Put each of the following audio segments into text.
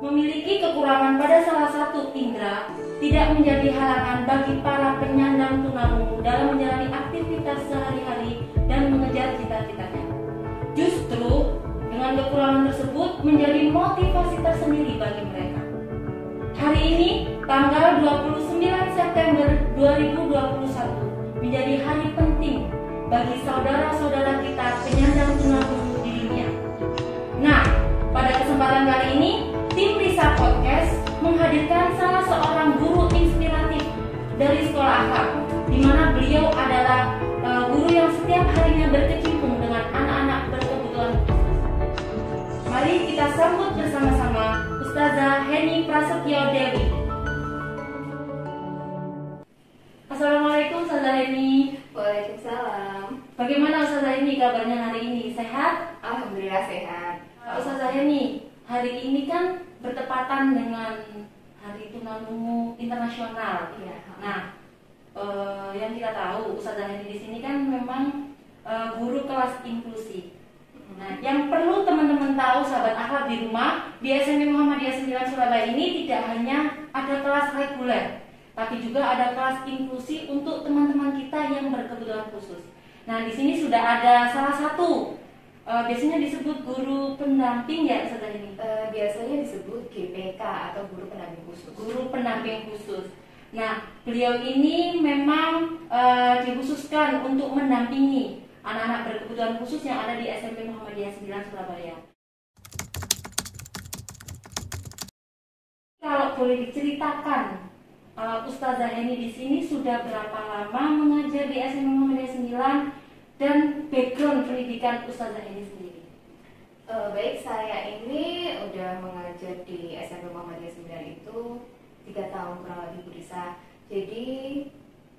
Memiliki kekurangan pada salah satu indera tidak menjadi halangan bagi para penyandang tunarungu dalam menjalani aktivitas sehari-hari dan mengejar cita-citanya. Justru dengan kekurangan tersebut menjadi motivasi tersendiri bagi mereka. Hari ini, tanggal 29 September 2021 menjadi hari penting bagi saudara-saudara kita penyandang tunarungu di dunia. Nah, pada kesempatan kali ini, tim Risa Podcast menghadirkan salah seorang guru inspiratif dari sekolah akhlak, di mana beliau adalah guru yang setiap harinya berkecimpung dengan anak-anak berkebutuhan khusus. Mari kita sambut bersama-sama Ustazah Heni Prasetyo Dewi. Assalamualaikum Ustazah Heni. Waalaikumsalam. Bagaimana Ustazah Heni kabarnya hari ini? Sehat? Alhamdulillah sehat. Ustazah Heni, hari ini kan bertepatan dengan Hari Tunarungu Internasional. Iya. Nah, yang kita tahu Ustazah Heni di sini kan memang guru kelas inklusi. Nah, yang perlu teman-teman tahu sahabat akhlak di rumah, di SMP Muhammadiyah 9 Surabaya ini tidak hanya ada kelas reguler, tapi juga ada kelas inklusi untuk teman-teman kita yang berkebutuhan khusus. Nah, di sini sudah ada salah satu biasanya disebut guru pendamping ya Ustazah ini. Biasanya disebut GPK atau guru pendamping khusus. Guru pendamping khusus. Nah, beliau ini memang dikhususkan untuk mendampingi anak-anak berkebutuhan khusus yang ada di SMP Muhammadiyah 9 Surabaya. Kalau boleh diceritakan, Ustazah Heni di sini sudah berapa lama mengajar di SMP Muhammadiyah 9 dan background pendidikan Ustazah Heni sendiri? Baik, saya ini udah mengajar di SMP Muhammadiyah 9 itu 3 tahun kurang lebih Bu Risa. Jadi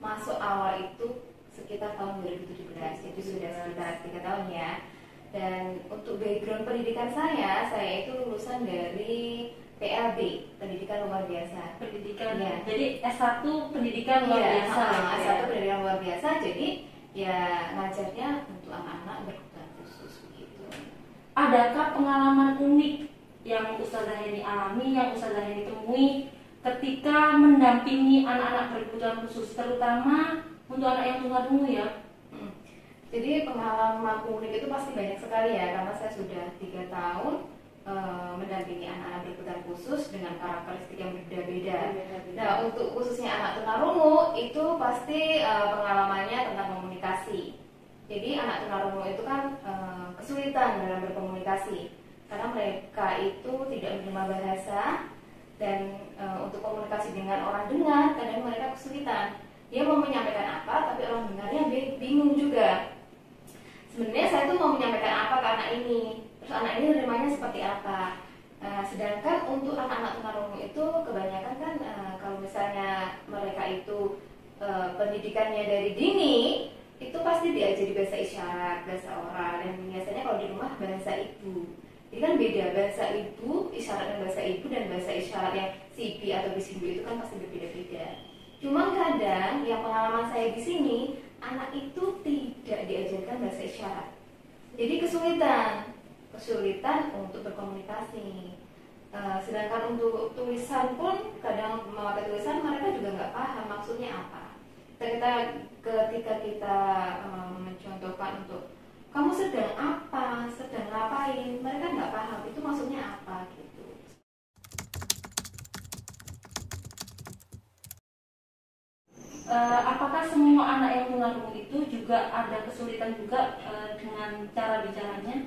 masuk awal itu sekitar tahun 2017, jadi sudah sekitar 3 tahun ya. Dan untuk background pendidikan saya itu lulusan dari PLB, Pendidikan Luar Biasa. Pendidikan ya. Jadi S1 Pendidikan Luar Biasa. S1 Pendidikan Luar Biasa. Jadi ya ngajarnya untuk anak-anak berkebutuhan khusus begitu. Adakah pengalaman unik yang Ustazah Heni alami, yang Ustazah Heni temui ketika mendampingi anak-anak berkebutuhan khusus, terutama untuk anak yang tunarungu ya? Jadi pengalaman unik itu pasti banyak sekali ya, karena saya sudah 3 tahun mendampingi anak-anak berkebutuhan khusus dengan karakteristik yang berbeda-beda. Nah, untuk khususnya anak tunarungu itu pasti pengalamannya tentang komunikasi. Jadi anak tunarungu itu kan kesulitan dalam berkomunikasi karena mereka itu tidak menerima bahasa dan untuk komunikasi dengan orang dengar kadang mereka kesulitan. Dia mau menyampaikan apa tapi orang dengarnya bingung juga. Sebenarnya saya tuh mau menyampaikan apa ke anak ini, terus anak ini menerimanya seperti apa. Sedangkan untuk anak-anak tunarungu itu kebanyakan kan kalau misalnya mereka itu pendidikannya dari dini itu pasti diajari bahasa isyarat, bahasa oral, dan biasanya kalau di rumah bahasa ibu. Jadi kan beda, bahasa ibu, isyarat dan bahasa ibu dan bahasa isyarat yang CB atau bisimbu itu kan pasti berbeda-beda. Cuma kadang yang pengalaman saya di sini anak itu tidak diajarkan bahasa isyarat. Jadi kesulitan untuk berkomunikasi. Sedangkan untuk tulisan pun kadang memakai tulisan mereka juga nggak paham maksudnya apa. Ketika kita mencontohkan untuk kamu sedang apa, sedang ngapain, mereka nggak paham itu maksudnya apa gitu. Apakah semua anak yang tunarungu itu juga ada kesulitan juga dengan cara bicaranya?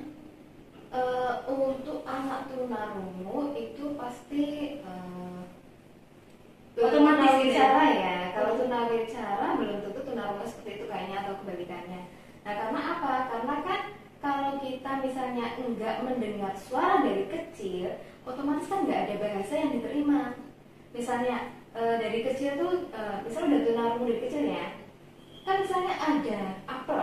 Untuk anak tunarungu itu pasti otomatis bicara ya. Kalau tunawicara belum tentu tunarungu seperti itu kayaknya atau kebalikannya. Nah, karena apa? Karena kan kalau kita misalnya enggak mendengar suara dari kecil, otomatis kan nggak ada bahasa yang diterima. Misalnya dari kecil tuh, misalnya udah tunarungu dari kecil ya, kan misalnya ada apel,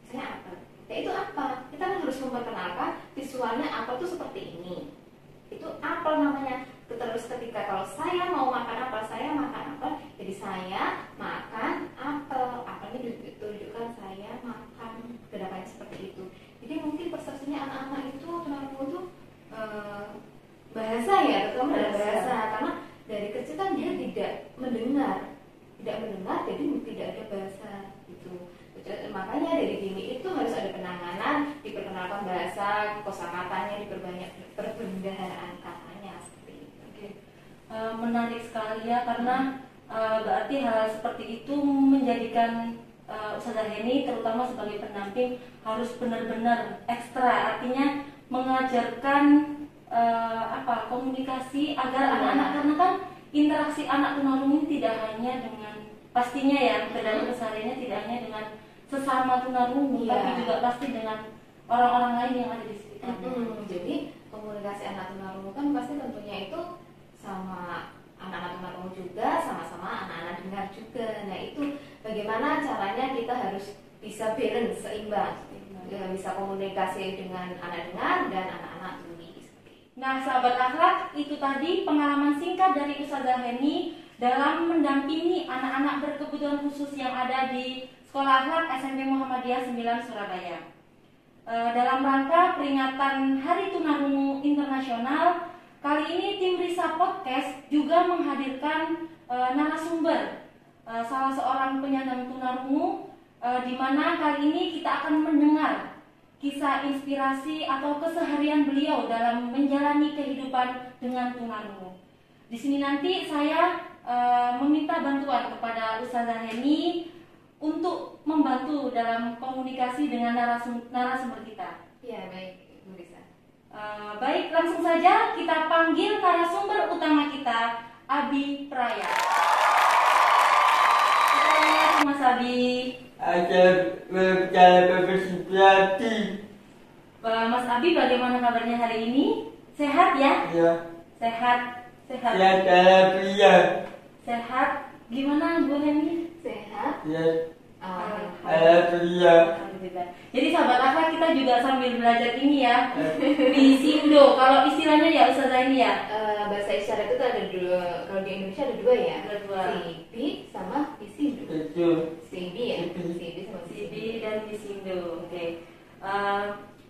misalnya apel. Ya itu apa? Kita kan harus memperkenalkan visualnya apel tuh seperti ini. Itu apel namanya. Terus ketika kalau saya mau makan apel, saya makan apel, jadi saya makan apel. Apelnya ditunjukkan saya makan, gerakannya seperti itu. Jadi mungkin persepsinya anak-anak itu tunarungu tuh bahasa ya, terutama dalam bahasa, karena dari kecil kan dia tidak mendengar, jadi tidak ada bahasa gitu. Makanya dari dini itu harus ada penanganan, diperkenalkan bahasa, kosakatanya diperbanyak, perbendaharaan katanya seperti itu. Oke. Menarik sekali ya, karena berarti hal seperti itu menjadikan Ustazah Heni terutama sebagai pendamping harus benar-benar ekstra, artinya mengajarkan komunikasi agar anak-anak, karena kan interaksi anak tunarungu tidak hanya dengan, pastinya ya dalam kesehariannya tidak hanya dengan sesama tunarungu, tapi juga pasti dengan orang-orang lain yang ada di sekitarnya. Jadi komunikasi anak tunarungu kan pasti tentunya itu sama anak-anak tunarungu juga, sama-sama anak-anak dengar juga. Nah itu bagaimana caranya kita harus bisa balance, seimbang. Bisa komunikasi dengan anak dengar dan anak-anak tuli. Nah sahabat akhlak, itu tadi pengalaman singkat dari Ustazah Heni dalam mendampingi anak-anak berkebutuhan khusus yang ada di Sekolah Akhlak SMP Muhammadiyah 9 Surabaya. Dalam rangka peringatan Hari Tunarungu Internasional, kali ini tim Risa Podcast juga menghadirkan narasumber, salah seorang penyandang tunarungu, di mana kali ini kita akan mendengar kisah inspirasi atau keseharian beliau dalam menjalani kehidupan dengan tunarungu. Di sini nanti saya meminta bantuan kepada Ustazah Heni untuk membantu dalam komunikasi dengan narasumber kita. Ya baik, Bu Risa. Baik, langsung saja kita panggil narasumber utama kita, Abi Praya. Assalamualaikum Mas Abi. Ada bersimpati. Mas Abi, bagaimana kabarnya hari ini? Sehat ya? Ya. Sehat. Sehat alhamdulillah. Sehat. Gimana Bu Heni? Sehat. Ya. Alhamdulillah. Alhamdulillah. Jadi sahabat akhlak, kita juga sambil belajar ini ya, Bisindo. Kalau istilahnya ya Ustazah ini ya. Bahasa isyarat itu ada dua. Kalau di Indonesia ada dua ya. Ada dua. Sibi sama Bisindo. Itu. Sibi ya. Sibi sama Sibi dan Bisindo. Oke.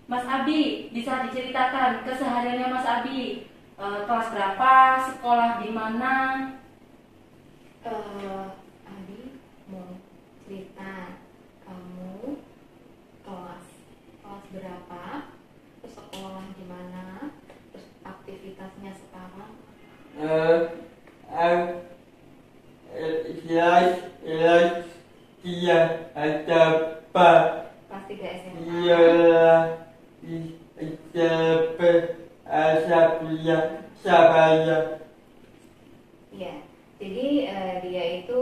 Mas Abi, bisa diceritakan kesehariannya Mas Abi? Kelas berapa? Sekolah di mana? Abi mau cerita kamu kelas berapa, terus sekolah di mana, terus aktivitasnya sekarang. Jelas dia ada apa? Kelas 3 SMA. Ialah SMP Surabaya. Iya. Jadi dia itu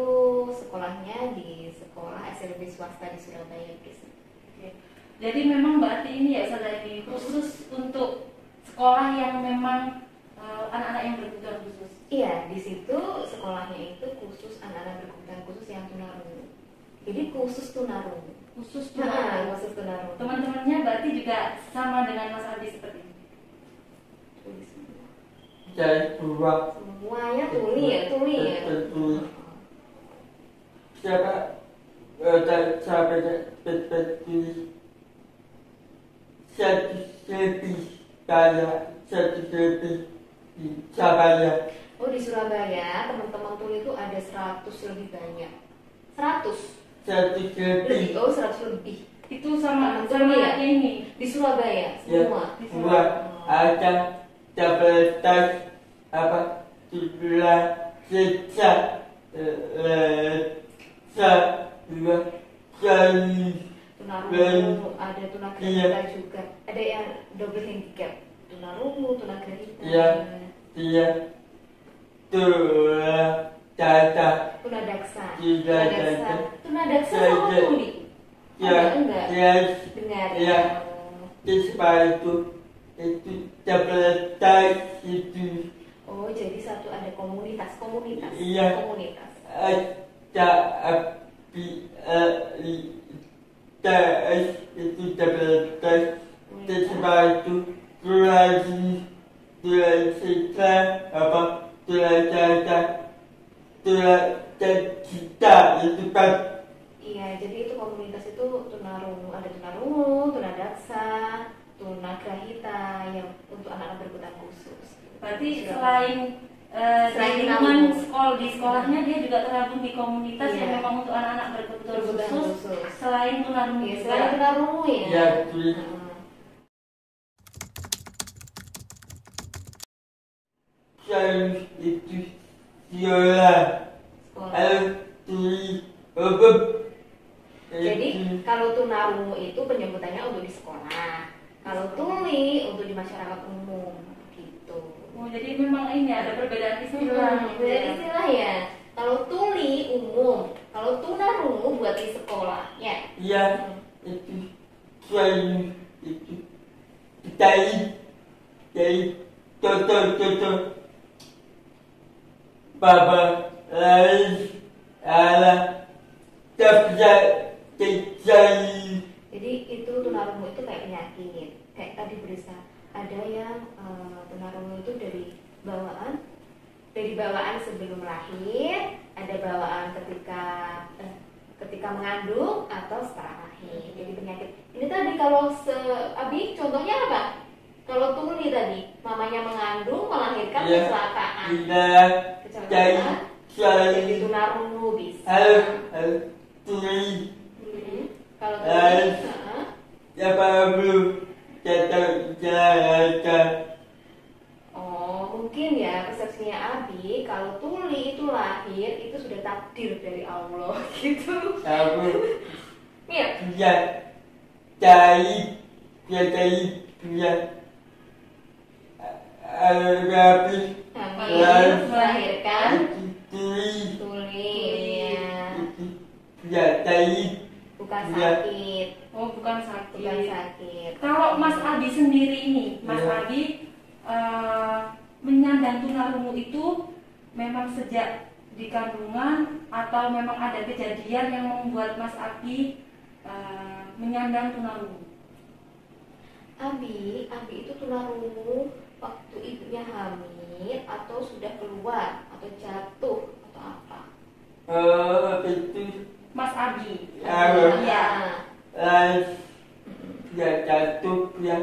sekolahnya di sekolah SMP swasta di Surabaya, Chris. Oke. Jadi memang berarti ini ya Ustazah ini khusus untuk sekolah yang memang anak-anak yang berkebutuhan khusus. Iya, di situ sekolahnya itu khusus anak-anak berkebutuhan khusus yang tunarungu. Jadi khusus tunarungu. Khusus Khusus tunarungu. teman-temannya berarti juga sama dengan Mas Abi seperti ini. Tulis semua. Dan dua. Semuanya tuli ya. Betul. Siapa? Betul. Satu lebih di Surabaya. Oh, di Surabaya teman-teman tuli itu ada 100 lebih banyak. 100 Satu lebih. lebih. Oh, 100 lebih. Itu sama Sama ya? ini. Di Surabaya Ya, semua. dua. Ada tabletas apa? Tulah sejak dua kali. Tunarungu, ada tunagrahita Iya. juga. Ada yang double handicap. Tunarungu, tunagrahita. Iya. Dia tulah dada. Tunadaksa. Tunadaksa. Tunadaksa Iya, sama iya. tuli. Ya, Ada enggak? ya, Dengar. Iya. itu tabletas itu. Oh, jadi satu ada komunitas. Iya. Komunitas. Ada api itu tabletas. Itu tulah sisa apa? Tulah dada. Tulah cita itu kan. Iya, jadi itu komunitas itu tunarungu, ada tunarungu, tunadaksa, tunagrahita yang untuk anak-anak berkebutuhan khusus. Berarti Sudah. selain Selain di lingkungan menabung. di sekolahnya dia juga tergabung di komunitas Iya. yang memang untuk anak-anak berkebutuhan Berkebutuhan khusus. khusus. Selain tunarungu Ya, juga. selain tunarungu ya. Ya, tulis. Heeh. Saya itu sekolah. Sekolah. Harus tulis. Apa? Jadi kalau tunarungu itu penyebutannya untuk di sekolah. Kalau tuli untuk di masyarakat umum gitu. Oh, jadi memang ini ada perbedaan istilah. Beda istilah ya. Kalau tuli umum, kalau tunarungu buat di sekolah, ya. Ya, itu selain itu dari contoh Baba lain ala kerja kecil. Jadi itu tunarungu itu kayak penyakit. Kayak tadi berisa ada yang tunarungu itu dari bawaan sebelum lahir, ada bawaan ketika mengandung atau setelah lahir. Jadi penyakit. Ini tadi kalau Abi contohnya apa? Kalau tuli tadi, mamanya mengandung, melahirkan Ya, kecelakaan. tidak dari Kecelakaan. Jadi selain tunarungu bisa. harus tulis. Kalau Lain. tuli, Siapa belum jalan. oh mungkin ya persepsinya Abi kalau tuli itu lahir itu sudah takdir dari Allah gitu. Aku Mir, bisa cari habis hamil, melahirkan, tulis. tuli, ya. Bisa cari. Bukan Iya. sakit, Oh, bukan sakit. bukan sakit. Kalau Mas Abi sendiri ini, Mas Iya. Abi menyandang tunarungu itu memang sejak di kandungan atau memang ada kejadian yang membuat Mas Abi menyandang tunarungu? Abi itu tunarungu waktu ibunya hamil atau sudah keluar atau jatuh atau apa? Itu Mas Abi. Ya. Iya. ya jatuh ya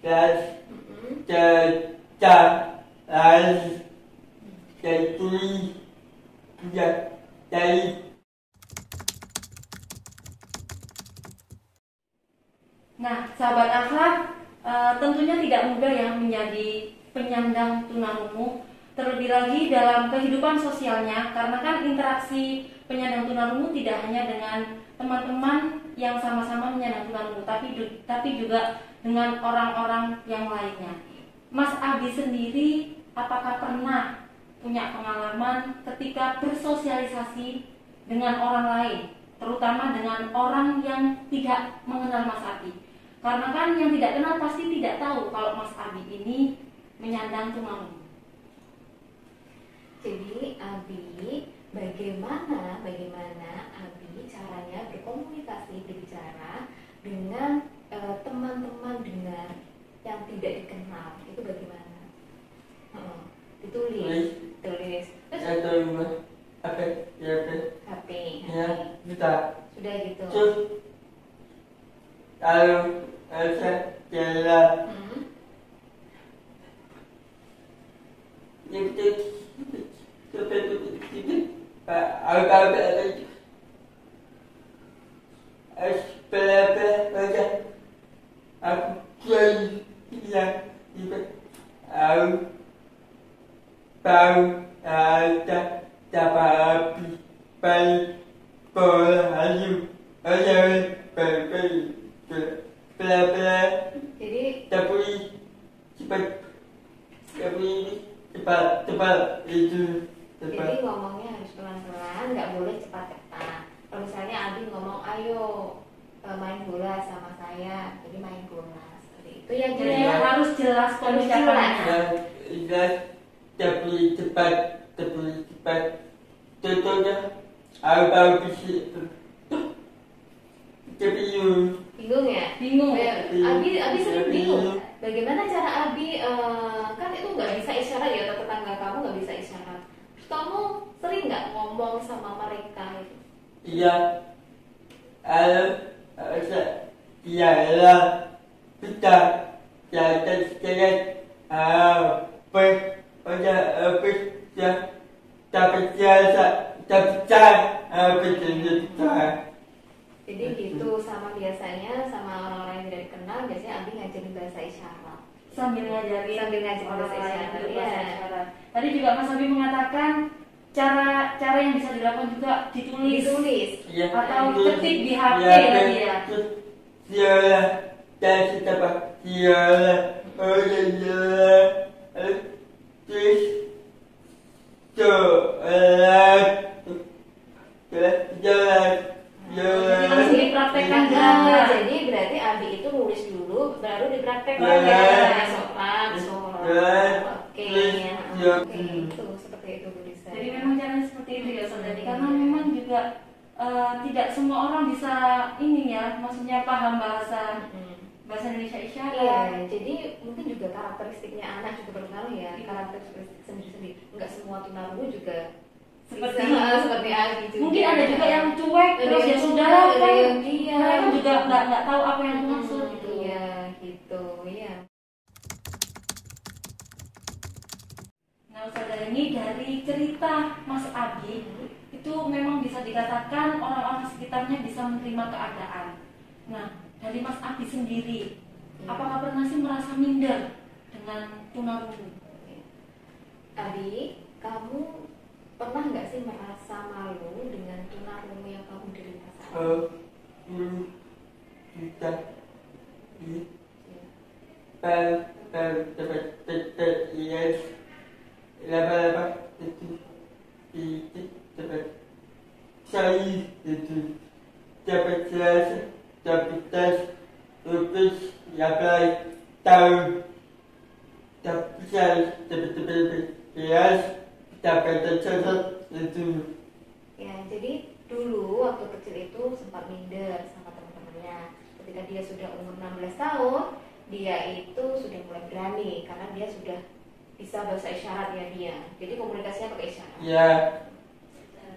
kelas Mm-mm. lain tulis ya dari. Nah, sahabat akhlak, tentunya tidak mudah ya menjadi penyandang tunarungu, terlebih lagi dalam kehidupan sosialnya, karena kan interaksi penyandang tunarungu tidak hanya dengan teman-teman yang sama-sama menyandang tunarungu, tapi juga dengan orang-orang yang lainnya. Mas Abi sendiri, apakah pernah punya pengalaman ketika bersosialisasi dengan orang lain, terutama dengan orang yang tidak mengenal Mas Abi? Karena kan yang tidak kenal pasti tidak tahu kalau Mas Abi ini menyandang tunarungu. Jadi Abi, bagaimana Abi caranya berkomunikasi berbicara dengan teman-teman dengar yang tidak dikenal itu bagaimana? Ditulis, tulis. Terus Atau apa ya HP, ya kita sudah gitu. terus kalau saya jalan Hmm. itu seperti agak pelapel aku jadi yang aku tahu ada dapat api baik berhasil pelapel Jadi tapi cepat itu cepat. Jadi ngomongnya harus pelan-pelan, nggak boleh cepat-cepat. Kalau misalnya Abi ngomong, ayo main bola sama saya, jadi main bola. Seperti itu ya. Jadi Iya. harus jelas pengucapannya. Dan tapi cepat contohnya aku bisa tapi Bingung ya? Bingung. Abi sering bingung. Bagaimana cara Abi, kan itu nggak bisa isyarat ya, atau tetangga kamu nggak bisa isyarat. Terus kamu sering nggak ngomong sama mereka itu? iya ya lah kita jangan pada ya dapat jasa dapat Jadi gitu, sama biasanya sama orang-orang yang tidak dikenal biasanya Abi ngajarin bahasa isyarat. Sambil ngajarin ngajarin orang bahasa lain isyarat. juga Iya. bahasa isyarat. Tadi juga Mas Abi mengatakan cara yang bisa dilakukan juga ditulis ya atau ketik di HP ya tadi ya. Sialah dan siapa sialah oh ya terus jalan Langsung dipraktekkan Nah, gerakan. jadi berarti Abi itu nulis dulu, baru dipraktekkan Iya. ya. Sopan, Oke, Iya. oke, itu seperti itu Bu Lisa. Jadi memang caranya seperti itu ya saudari, karena memang juga tidak semua orang bisa ini ya, maksudnya paham bahasa Indonesia isyarat. Iya, jadi mungkin juga karakteristiknya anak juga berpengaruh ya, Iya. karakteristik sendiri-sendiri. Enggak semua tunarungu juga Seperti seperti Abi juga. mungkin ada juga yang cuek Ada terus ya yang sudah cuek, ada kan yang iya. mereka juga nggak tahu apa yang dimaksud gitu. Iya, gitu, iya. Nah saudara, ini dari cerita Mas Abi itu memang bisa dikatakan orang-orang sekitarnya bisa menerima keadaan. Nah dari Mas Abi sendiri, apakah pernah sih merasa minder dengan tunarungu? Abi, kamu pernah nggak sih merasa malu dengan tunarungu yang kamu derita saat ini? kita yes laba itu dapat saya itu dapat jelas dapat tes terus apply tahun dapat saya dapat yes dapat tercatat itu Ya, jadi dulu waktu kecil itu sempat minder sama teman-temannya. Ketika dia sudah umur 16 tahun, dia itu sudah mulai berani karena dia sudah bisa bahasa isyarat ya dia. Jadi komunikasinya pakai isyarat. ya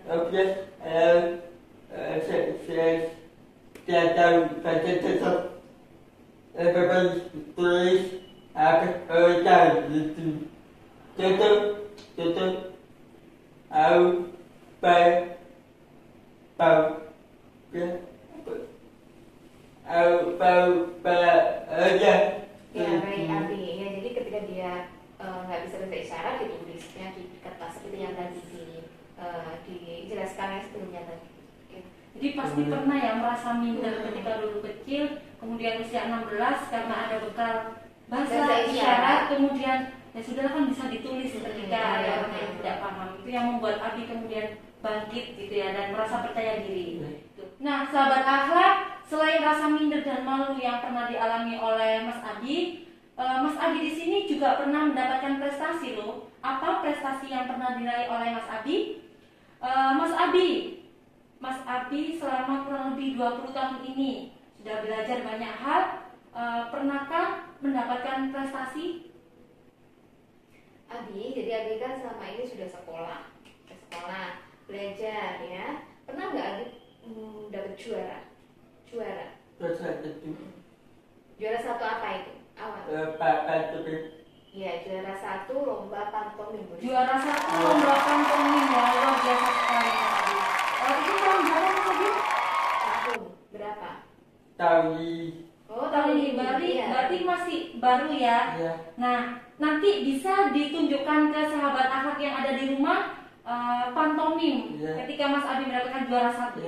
oke saya tahu baca tetap bapak tulis apa tahu itu tetap aku bau ya bau aja Ya, baik Abi. Ya, jadi ketika dia nggak bisa bahasa isyarat, ditulisnya di kertas seperti yang tadi dijelaskan yang sebelumnya tadi. Jadi pasti pernah ya merasa minder ketika dulu kecil, kemudian usia 16 karena ada bekal bahasa Bahasa isyarat, isyarat. kemudian ya sudah kan bisa ditulis ketika ada Iya. orang yang tidak paham. Itu yang membuat Abi kemudian bangkit gitu ya dan merasa percaya diri. Nah, sahabat akhlak, selain rasa minder dan malu yang pernah dialami oleh Mas Abi di sini juga pernah mendapatkan prestasi loh. Apa prestasi yang pernah diraih oleh Mas Abi? Mas Abi selama kurang lebih 20 tahun ini sudah belajar banyak hal. Pernahkah mendapatkan prestasi? Abi, jadi Abi kan selama ini sudah sekolah, belajar ya. Pernah nggak Abi dapat juara? Juara satu apa itu? Awal. Ya, juara satu lomba pantomim. Bu. Juara satu lomba pantomim ya, luar biasa sekali Mas Abi. Itu tahun berapa Mas Abi? Tahun berapa? Oh, tahun ini berarti masih baru ya. Nah, nanti bisa ditunjukkan ke sahabat akhlak yang ada di rumah pantomim ketika Mas Abi mendapatkan juara satu.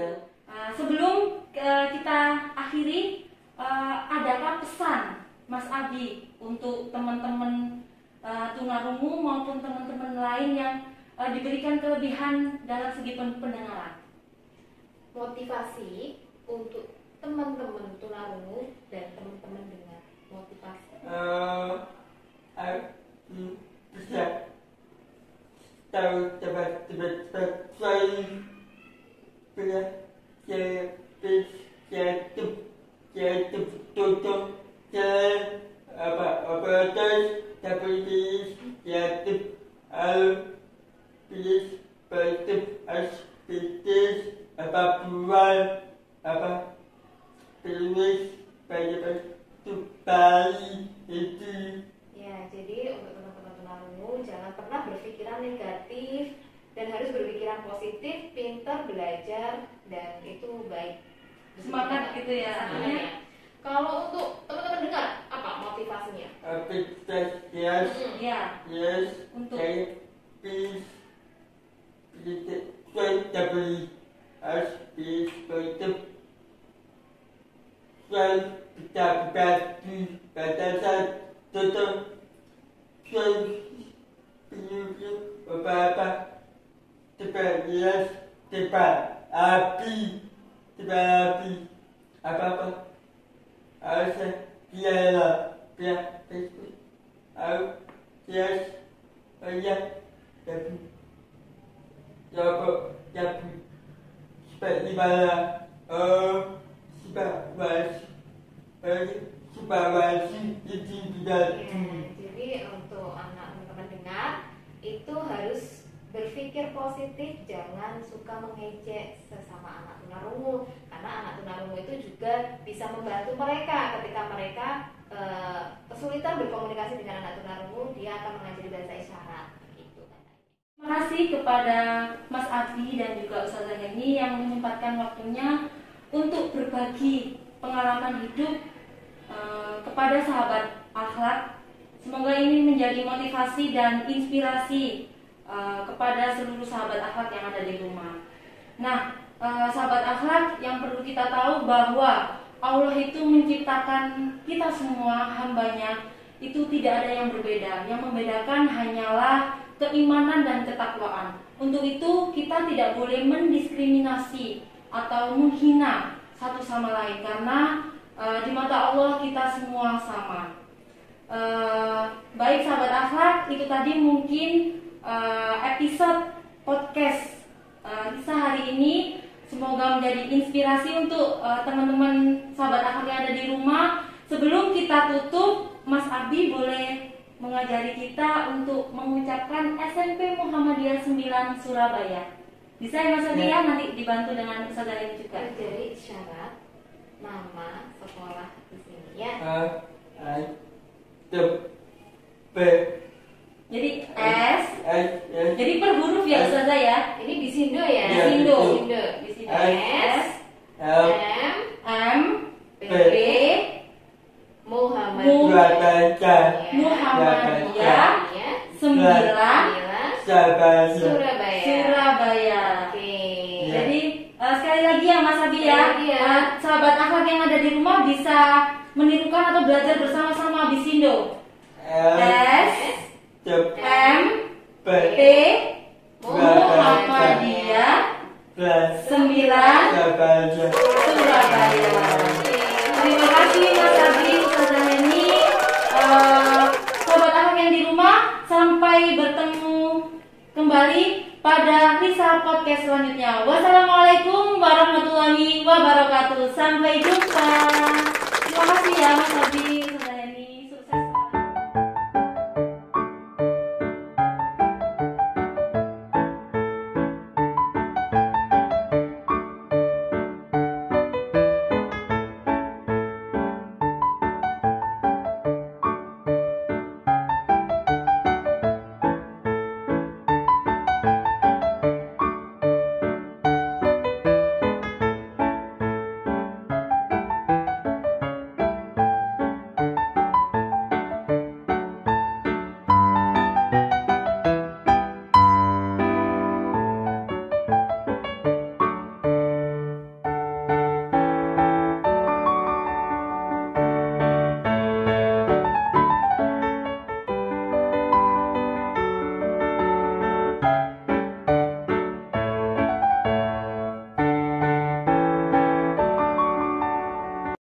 Sebelum kita akhiri, adakah pesan Mas Abi untuk teman-teman tunarungu maupun teman-teman lain yang diberikan kelebihan dalam segi pendengaran? Motivasi untuk teman-teman tunarungu dan teman-teman dengar. Motivasi. Bisa tahu cepat saya tutup apa terus tapi please bertip aspitis apa buat apa tulis pada Bali itu Ya, jadi pernah berpikiran negatif dan harus berpikiran positif, pintar belajar, dan itu baik. Semangat gitu ya. Semangatnya. Kalau untuk teman-teman dengar apa motivasinya? Yes, Ya, yes, untuk please, positively, as is positive. Kita berbagi batasan tetap penyusun beberapa cepat yes, cepat api, apa-apa harus dia Facebook harus yes, tapi seperti mana supervisi itu tidak. Jadi untuk anak teman-teman dengar itu harus berpikir positif, jangan suka mengejek sesama anak tunarungu, karena anak tunarungu itu juga bisa membantu mereka ketika mereka kesulitan berkomunikasi dengan anak tunarungu, dia akan mengajari bahasa isyarat. Terima kasih kepada Mas Abi dan juga Ustazah Heni yang menyempatkan waktunya untuk berbagi pengalaman hidup kepada sahabat akhlak. Semoga ini menjadi motivasi dan inspirasi kepada seluruh sahabat akhlak yang ada di rumah. Nah, sahabat akhlak, yang perlu kita tahu bahwa Allah itu menciptakan kita semua hambanya itu tidak ada yang berbeda. Yang membedakan hanyalah keimanan dan ketakwaan. Untuk itu kita tidak boleh mendiskriminasi atau menghina satu sama lain, karena di mata Allah kita semua sama. Baik sahabat akhlak, itu tadi mungkin episode podcast Risa hari ini. Semoga menjadi inspirasi untuk teman-teman sahabat akhlak yang ada di rumah. Sebelum kita tutup, Mas Abi boleh mengajari kita untuk mengucapkan SMP Muhammadiyah 9 Surabaya. Bisa ya Mas Abi ya, nanti dibantu dengan Ustazah ini juga. Jadi syarat nama sekolah di sini ya. Jadi S. Jadi per huruf ya Ustazah ya. Ini bisindo ya. Bisindo. Bisindo. S M P Muhammadiyah 9 Surabaya. Oke. Jadi sekali lagi ya Mas Abi ya, sahabat akhlak yang ada di rumah bisa menirukan atau belajar bersama-sama Bisindo. S M P Muhammadiyah 9 Surabaya. Terima kasih Mas Abi, Ustazah Heni. Sahabat akhlak yang di rumah, sampai bertemu kembali pada Risa Podcast selanjutnya. Wassalamualaikum warahmatullahi wabarakatuh. Sampai jumpa. Terima kasih ya Mas Abi.